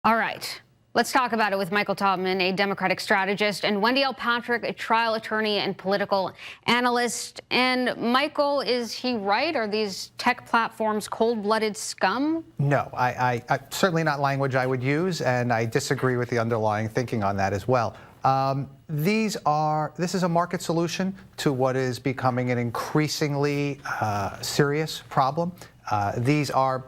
All right, let's talk about it with Michael Tobman, a Democratic strategist, and Wendy Patrick, a trial attorney and political analyst. And Michael, is he right? Are these tech platforms cold-blooded scum? No, I certainly not language I would use, and I disagree with the underlying thinking on that as well. This is a market solution to what is becoming an increasingly serious problem. These are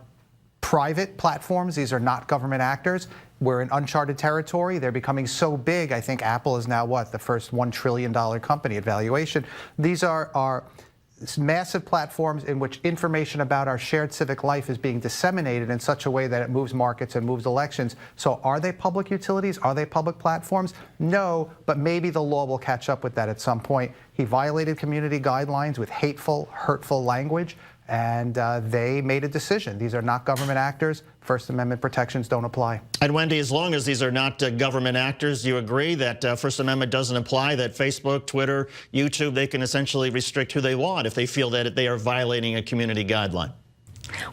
private platforms. These are not government actors. We're in uncharted territory. They're becoming so big. I think Apple is now, the first $1 trillion company at valuation. These are massive platforms in which information about our shared civic life is being disseminated in such a way that it moves markets and moves elections. So are they public utilities? Are they public platforms? No, but maybe the law will catch up with that at some point. He violated community guidelines with hateful, hurtful language, and they made a decision. These are not government actors. First Amendment protections don't apply. And Wendy, as long as these are not government actors, do you agree that First Amendment doesn't apply, that Facebook, Twitter, YouTube, they can essentially restrict who they want if they feel that they are violating a community guideline?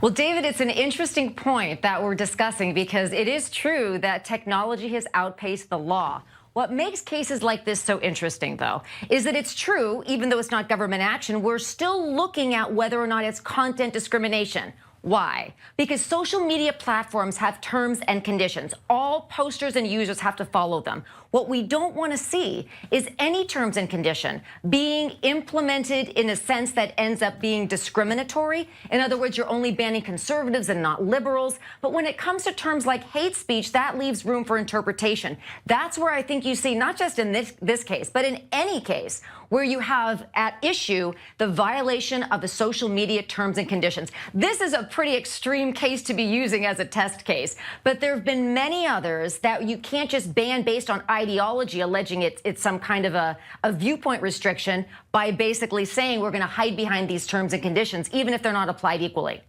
Well, David, it's an interesting point that we're discussing because it is true that technology has outpaced the law. What makes cases like this so interesting, though, is that it's true, even though it's not government action, we're still looking at whether or not it's content discrimination. Why? Because social media platforms have terms and conditions. All posters and users have to follow them. What we don't want to see is any terms and condition being implemented in a sense that ends up being discriminatory. In other words, you're only banning conservatives and not liberals. But when it comes to terms like hate speech, that leaves room for interpretation. That's where I think you see, not just in this case, but in any case where you have at issue the violation of the social media terms and conditions. This is a pretty extreme case to be using as a test case, but there have been many others that you can't just ban based on ideology, alleging it's some kind of a viewpoint restriction by basically saying we're going to hide behind these terms and conditions, even if they're not applied equally.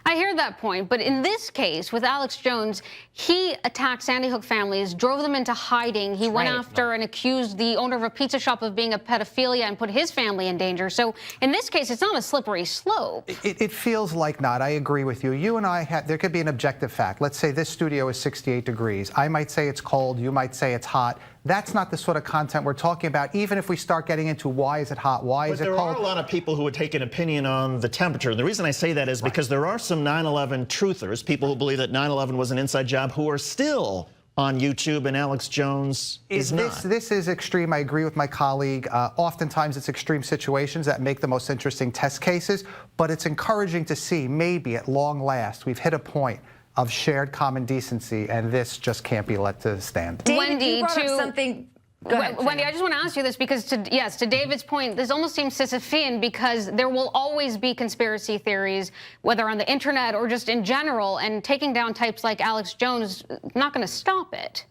I hear that point, but in this case with Alex Jones, he attacked Sandy Hook families, drove them into hiding. He went after and accused the owner of a pizza shop of being a pedophilia and put his family in danger. So in this case, it's not a slippery slope. It feels like not. I agree with you. You and I, there could be an objective fact. Let's say this studio is 68 degrees. I might say it's cold. You might say it's hot. That's not the sort of content we're talking about, even if we start getting into why is it hot, why is it cold. But there are a lot of people who would take an opinion on the temperature. The reason I say that is because there are some 9/11 truthers, people who believe that 9/11 was an inside job, who are still on YouTube, and Alex Jones is not. This is extreme. I agree with my colleague. Oftentimes it's extreme situations that make the most interesting test cases, but it's encouraging to see maybe at long last we've hit a point of shared common decency, and this just can't be let to stand. David, Wendy, you brought up something. Go ahead, Wendy, I just want to ask you this because, to David's point, this almost seems Sisyphean because there will always be conspiracy theories, whether on the internet or just in general, and taking down types like Alex Jones not going to stop it.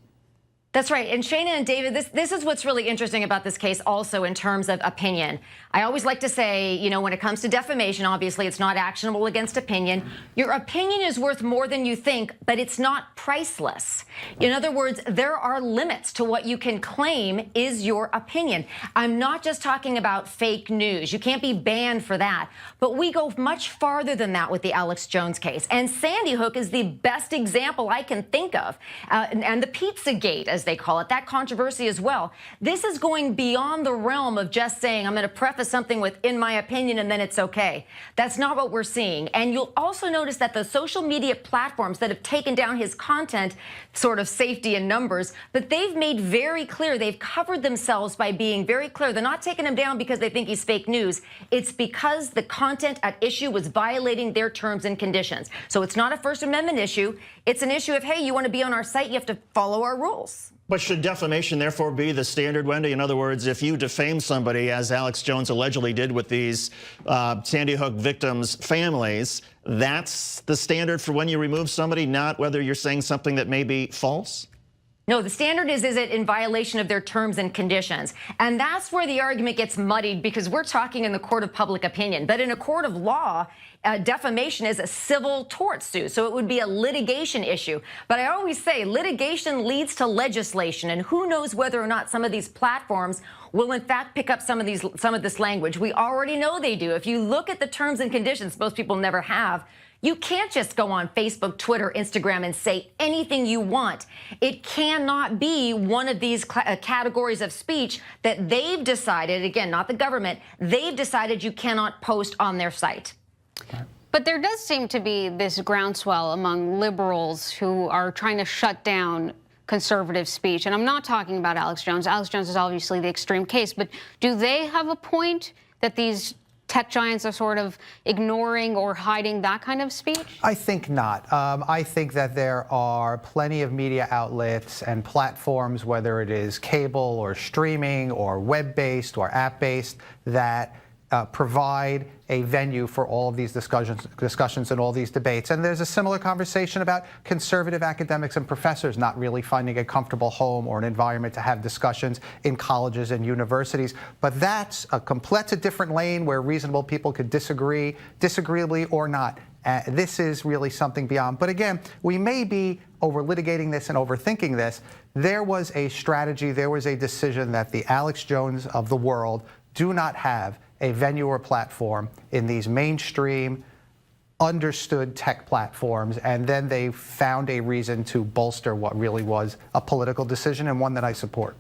That's right. And Shana and David, this is what's really interesting about this case also in terms of opinion. I always like to say, you know, when it comes to defamation, obviously it's not actionable against opinion. Your opinion is worth more than you think, but it's not priceless. In other words, there are limits to what you can claim is your opinion. I'm not just talking about fake news. You can't be banned for that. But we go much farther than that with the Alex Jones case. And Sandy Hook is the best example I can think of. And the Pizzagate, as they call it, that controversy as well. This is going beyond the realm of just saying, I'm going to preface something with, in my opinion, and then it's okay. That's not what we're seeing. And you'll also notice that the social media platforms that have taken down his content, sort of safety in numbers, but they've made very clear, they've covered themselves by being very clear. They're not taking him down because they think he's fake news. It's because the content at issue was violating their terms and conditions. So it's not a First Amendment issue. It's an issue of, hey, you want to be on our site, you have to follow our rules. But should defamation therefore be the standard, Wendy? In other words, if you defame somebody, as Alex Jones allegedly did with these Sandy Hook victims' families, that's the standard for when you remove somebody, not whether you're saying something that may be false? No, the standard is it in violation of their terms and conditions? And that's where the argument gets muddied because we're talking in the court of public opinion. But in a court of law, defamation is a civil tort suit, so it would be a litigation issue. But I always say litigation leads to legislation, and who knows whether or not some of these platforms will in fact pick up some of this language. We already know they do. If you look at the terms and conditions, most people never have. You can't just go on Facebook, Twitter, Instagram and say anything you want. It cannot be one of these categories of speech that they've decided, again, not the government, they've decided you cannot post on their site. But there does seem to be this groundswell among liberals who are trying to shut down conservative speech. And I'm not talking about Alex Jones. Alex Jones is obviously the extreme case. But do they have a point that these tech giants are sort of ignoring or hiding that kind of speech? I think not. I think that there are plenty of media outlets and platforms, whether it is cable or streaming or web-based or app-based, that provide a venue for all of these discussions and all these debates. And there's a similar conversation about conservative academics and professors not really finding a comfortable home or an environment to have discussions in colleges and universities. But that's a different lane where reasonable people could disagree, disagreeably or not. This is really something beyond. But again, we may be over-litigating this and overthinking this. There was a strategy, there was a decision that the Alex Jones of the world do not have a venue or platform in these mainstream, understood tech platforms, and then they found a reason to bolster what really was a political decision, and one that I support.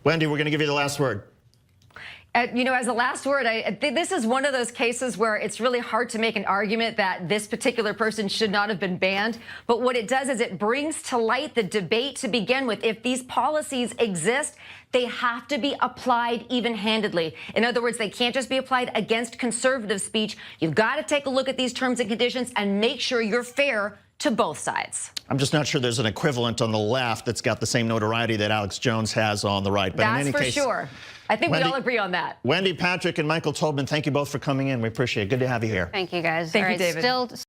Wendy, we're going to give you the last word. You know, as a last word, this is one of those cases where it's really hard to make an argument that this particular person should not have been banned. But what it does is it brings to light the debate to begin with. If these policies exist, they have to be applied even-handedly. In other words, they can't just be applied against conservative speech. You've got to take a look at these terms and conditions and make sure you're fair to both sides. I'm just not sure there's an equivalent on the left that's got the same notoriety that Alex Jones has on the right. But that's in any for case, sure. I think Wendy, we all agree on that. Wendy, Patrick, and Michael Tobman, thank you both for coming in. We appreciate it. Good to have you here. Thank you, guys. Thank you, David.